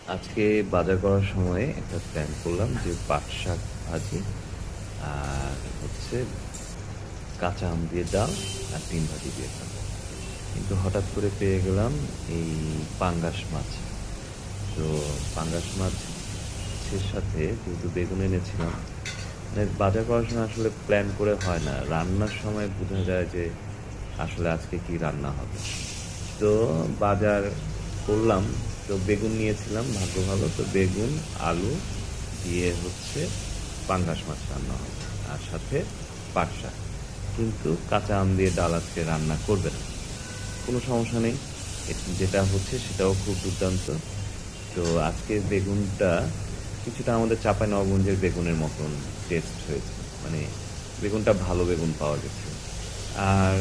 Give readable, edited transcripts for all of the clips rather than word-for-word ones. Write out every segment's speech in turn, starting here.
আজকে বাজার করার সময় একটা প্ল্যান করলাম যে পাট শাক ভাজি আর হচ্ছে কাঁচা আম দিয়ে ডাল আর ডিম ভাজি দিয়ে খাবো। কিন্তু হঠাৎ করে পেয়ে গেলাম এই পাঙ্গাস মাছ। তো পাঙ্গাস মাছের সাথে যেহেতু বেগুন এনেছিলাম, মানে বাজার করার সময় আসলে প্ল্যান করে হয় না, রান্নার সময় বোঝা যায় যে আসলে আজকে কি রান্না হবে। তো বাজার করলাম, তো বেগুন নিয়েছিলাম, ভাগ্য ভালো তো বেগুন আলু দিয়ে হচ্ছে পাঙ্গাস মাছ রান্না হবে আর সাথে পাট শাক। কিন্তু কাঁচা আম দিয়ে ডাল আজকে রান্না করবে না, কোনো সমস্যা নেই, যেটা হচ্ছে সেটাও খুব দুর্দান্ত। তো আজকে বেগুনটা কিছুটা আমাদের চাঁপাই নবাবগঞ্জের বেগুনের মতন টেস্ট হয়েছে, মানে বেগুনটা ভালো বেগুন পাওয়া গেছে। আর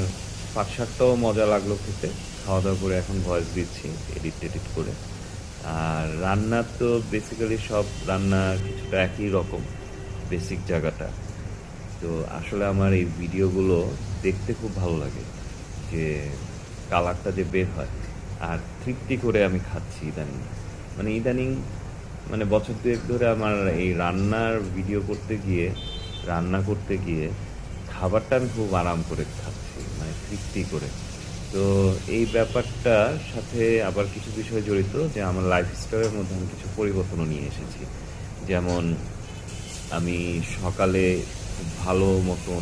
পাট শাকটাও মজা লাগলো খেতে। খাওয়া দাওয়া করে এখন ভয়েস দিচ্ছি এডিট টেডিট করে। আর রান্না তো বেসিক্যালি সব রান্না কিছুটা একই রকম, বেসিক জায়গাটা। তো আসলে আমার এই ভিডিওগুলো দেখতে খুব ভালো লাগে, যে কালারটা যে বের হয় আর তৃপ্তি করে আমি খাচ্ছি ইদানিং। মানে ইদানিং মানে বছর দুয়েক ধরে আমার এই রান্নার ভিডিও করতে গিয়ে, রান্না করতে গিয়ে খাবারটা আমি খুব আরাম করে খাচ্ছি, মানে তৃপ্তি করে। তো এই ব্যাপারটার সাথে আবার কিছু বিষয় জড়িত, যে আমার লাইফস্টাইলের মধ্যে আমি কিছু পরিবর্তনও নিয়ে এসেছি। যেমন আমি সকালে খুব ভালো মতন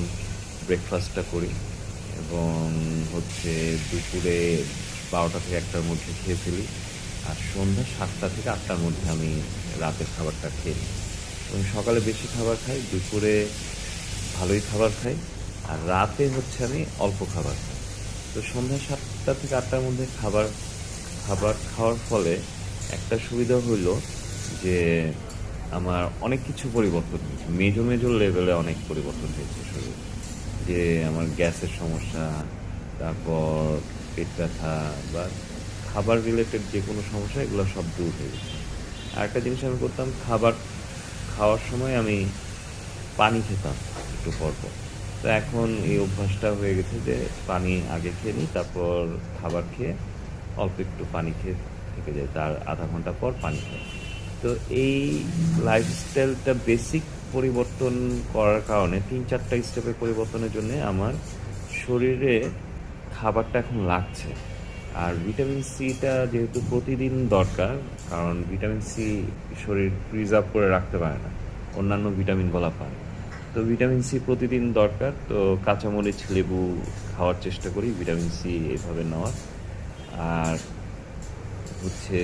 ব্রেকফাস্টটা করি এবং হচ্ছে দুপুরে 12টা থেকে 1টার মধ্যে খেয়ে ফেলি। আর সন্ধ্যা 7টা থেকে 8টার মধ্যে আমি রাতের খাবারটা খেয়ে নিই। এবং সকালে বেশি খাবার খাই, দুপুরে ভালোই খাবার খাই, আর রাতে হচ্ছে আমি অল্প খাবার খাই। তো সন্ধ্যা 7টা থেকে 8টার মধ্যে খাবার খাবার খাওয়ার ফলে একটা সুবিধা হইল যে আমার অনেক কিছু পরিবর্তন হয়েছে, মেজো মেজো লেভেলে অনেক পরিবর্তন হয়েছে শরীরে। যে আমার গ্যাসের সমস্যা, তারপর পেট ব্যথা বা খাবার রিলেটেড যে কোনো সমস্যা, এগুলো সব দূর হয়ে গেছে। আর একটা জিনিস আমি করতাম, খাবার খাওয়ার সময় আমি পানি খেতাম একটু পর পর। তো এখন এই অভ্যাসটা হয়ে গেছে যে পানি আগে খেয়ে নিই, তারপর খাবার খেয়ে অল্প একটু পানি খেয়ে থেকে যায়, তার আধা ঘন্টা পর পানি খাই। তো এই লাইফস্টাইলটা বেসিক পরিবর্তন করার কারণে 3-4টা স্টেপের পরিবর্তনের জন্য আমার শরীরে খাবারটা এখন লাগছে। আর ভিটামিন সিটা যেহেতু প্রতিদিন দরকার, কারণ ভিটামিন সি শরীর প্রিজার্ভ করে রাখতে পারে না, অন্যান্য ভিটামিনগুলো পায়। তো ভিটামিন সি প্রতিদিন দরকার, তো কাঁচামরিচ লেবু খাওয়ার চেষ্টা করি ভিটামিন সি এইভাবে নেওয়ার। আর হচ্ছে